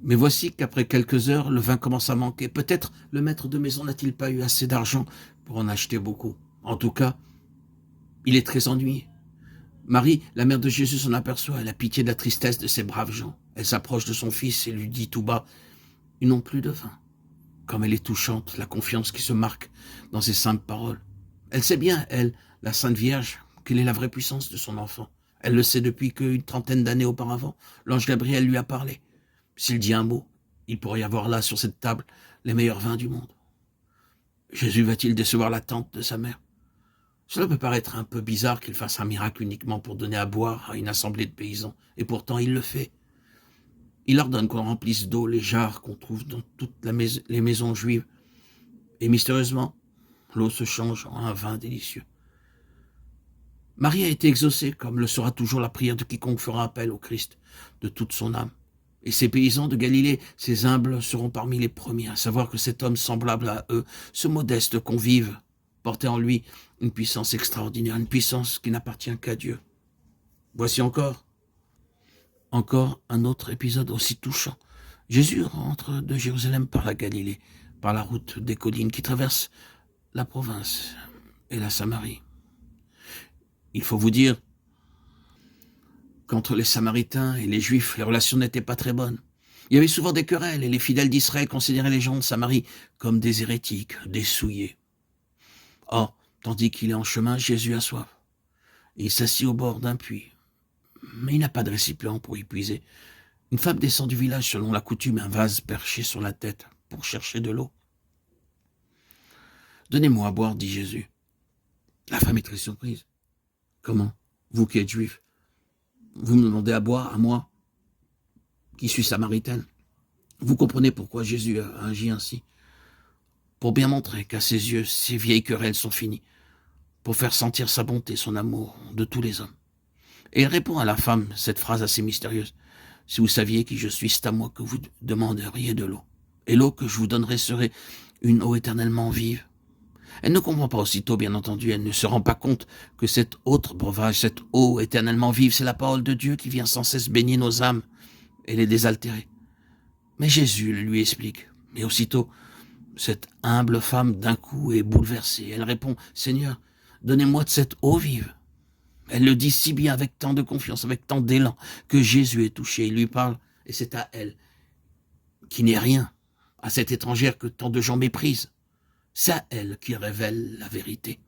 Mais voici qu'après quelques heures, le vin commence à manquer. Peut-être le maître de maison n'a-t-il pas eu assez d'argent pour en acheter beaucoup. En tout cas, il est très ennuyé. Marie, la mère de Jésus, s'en aperçoit. Elle a pitié de la tristesse de ces braves gens. Elle s'approche de son fils et lui dit tout bas, « Ils n'ont plus de vin. » Comme elle est touchante, la confiance qui se marque dans ces simples paroles. Elle sait bien, elle, la Sainte Vierge, quelle est la vraie puissance de son enfant. Elle le sait depuis qu'une trentaine d'années auparavant, l'ange Gabriel lui a parlé. S'il dit un mot, il pourrait y avoir là, sur cette table, les meilleurs vins du monde. Jésus va-t-il décevoir l'attente de sa mère? Cela peut paraître un peu bizarre qu'il fasse un miracle uniquement pour donner à boire à une assemblée de paysans, et pourtant il le fait. Il ordonne qu'on remplisse d'eau les jarres qu'on trouve dans toutes les maisons juives, et mystérieusement, l'eau se change en un vin délicieux. Marie a été exaucée, comme le sera toujours la prière de quiconque fera appel au Christ de toute son âme. Et ces paysans de Galilée, ces humbles, seront parmi les premiers à savoir que cet homme semblable à eux, ce modeste convive, portait en lui une puissance extraordinaire, une puissance qui n'appartient qu'à Dieu. Voici encore un autre épisode aussi touchant. Jésus rentre de Jérusalem par la Galilée, par la route des collines qui traverse la province et la Samarie. Il faut vous dire qu'entre les Samaritains et les Juifs, les relations n'étaient pas très bonnes. Il y avait souvent des querelles et les fidèles d'Israël considéraient les gens de Samarie comme des hérétiques, des souillés. Or, tandis qu'il est en chemin, Jésus a soif. Il s'assit au bord d'un puits. Mais il n'a pas de récipient pour y puiser. Une femme descend du village selon la coutume, un vase perché sur la tête pour chercher de l'eau. « Donnez-moi à boire, dit Jésus. » La femme est très surprise. « Comment, vous qui êtes juif, vous me demandez à boire, à moi, qui suis samaritaine ?» Vous comprenez pourquoi Jésus a agi ainsi. Pour bien montrer qu'à ses yeux, ces vieilles querelles sont finies. Pour faire sentir sa bonté, son amour de tous les hommes. Et il répond à la femme cette phrase assez mystérieuse. « Si vous saviez qui je suis, c'est à moi que vous demanderiez de l'eau. Et l'eau que je vous donnerai serait une eau éternellement vive. » Elle ne comprend pas aussitôt, bien entendu, elle ne se rend pas compte que cet autre breuvage, cette eau éternellement vive, c'est la parole de Dieu qui vient sans cesse baigner nos âmes et les désaltérer. Mais Jésus lui explique. Et aussitôt, cette humble femme d'un coup est bouleversée. Elle répond, « Seigneur, donnez-moi de cette eau vive. » Elle le dit si bien, avec tant de confiance, avec tant d'élan, que Jésus est touché. Il lui parle, et c'est à elle, qui n'est rien, à cette étrangère que tant de gens méprisent. C'est à elle qu'il révèle la vérité,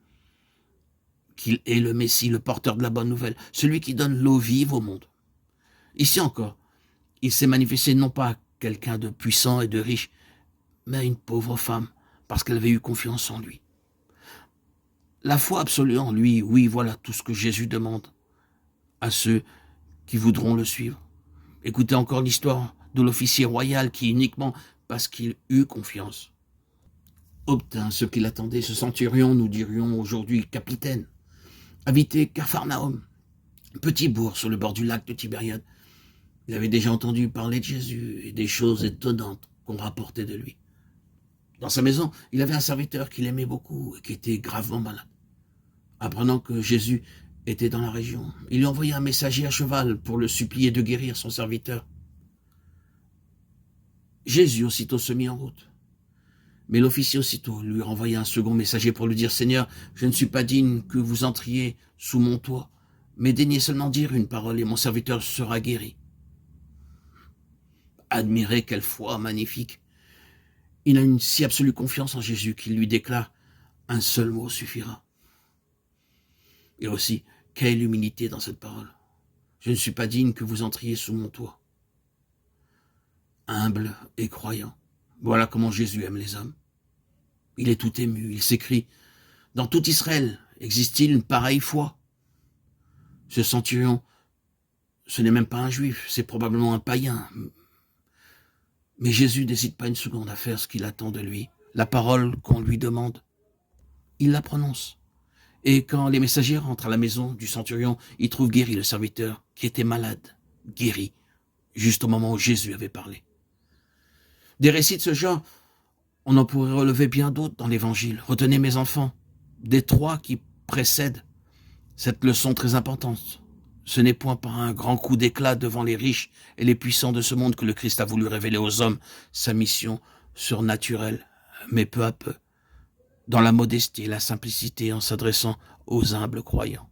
qu'il est le Messie, le porteur de la bonne nouvelle, celui qui donne l'eau vive au monde. Ici encore, il s'est manifesté non pas à quelqu'un de puissant et de riche, mais à une pauvre femme, parce qu'elle avait eu confiance en lui. La foi absolue en lui, oui, voilà tout ce que Jésus demande à ceux qui voudront le suivre. Écoutez encore l'histoire de l'officier royal qui, uniquement parce qu'il eut confiance, obtint ce qu'il attendait. Ce centurion, nous dirions aujourd'hui capitaine, habitait Capharnaüm, petit bourg sur le bord du lac de Tibériade. Il avait déjà entendu parler de Jésus et des choses étonnantes qu'on rapportait de lui. Dans sa maison, il avait un serviteur qu'il aimait beaucoup et qui était gravement malade. Apprenant que Jésus était dans la région, il lui envoya un messager à cheval pour le supplier de guérir son serviteur. Jésus aussitôt se mit en route. Mais l'officier aussitôt lui renvoya un second messager pour lui dire « Seigneur, je ne suis pas digne que vous entriez sous mon toit, mais daignez seulement dire une parole et mon serviteur sera guéri. » Admirez quelle foi magnifique. Il a une si absolue confiance en Jésus qu'il lui déclare « Un seul mot suffira. » Et aussi, quelle humilité dans cette parole. Je ne suis pas digne que vous entriez sous mon toit. Humble et croyant. Voilà comment Jésus aime les hommes. Il est tout ému, il s'écrie « Dans tout Israël, existe-t-il une pareille foi ?» Ce centurion, ce n'est même pas un juif, c'est probablement un païen. Mais Jésus n'hésite pas une seconde à faire ce qu'il attend de lui. La parole qu'on lui demande, il la prononce. Et quand les messagers rentrent à la maison du centurion, ils trouvent guéri le serviteur qui était malade, guéri, juste au moment où Jésus avait parlé. Des récits de ce genre, on en pourrait relever bien d'autres dans l'Évangile. Retenez mes enfants, des trois qui précèdent cette leçon très importante. Ce n'est point par un grand coup d'éclat devant les riches et les puissants de ce monde que le Christ a voulu révéler aux hommes sa mission surnaturelle, mais peu à peu, dans la modestie et la simplicité, en s'adressant aux humbles croyants.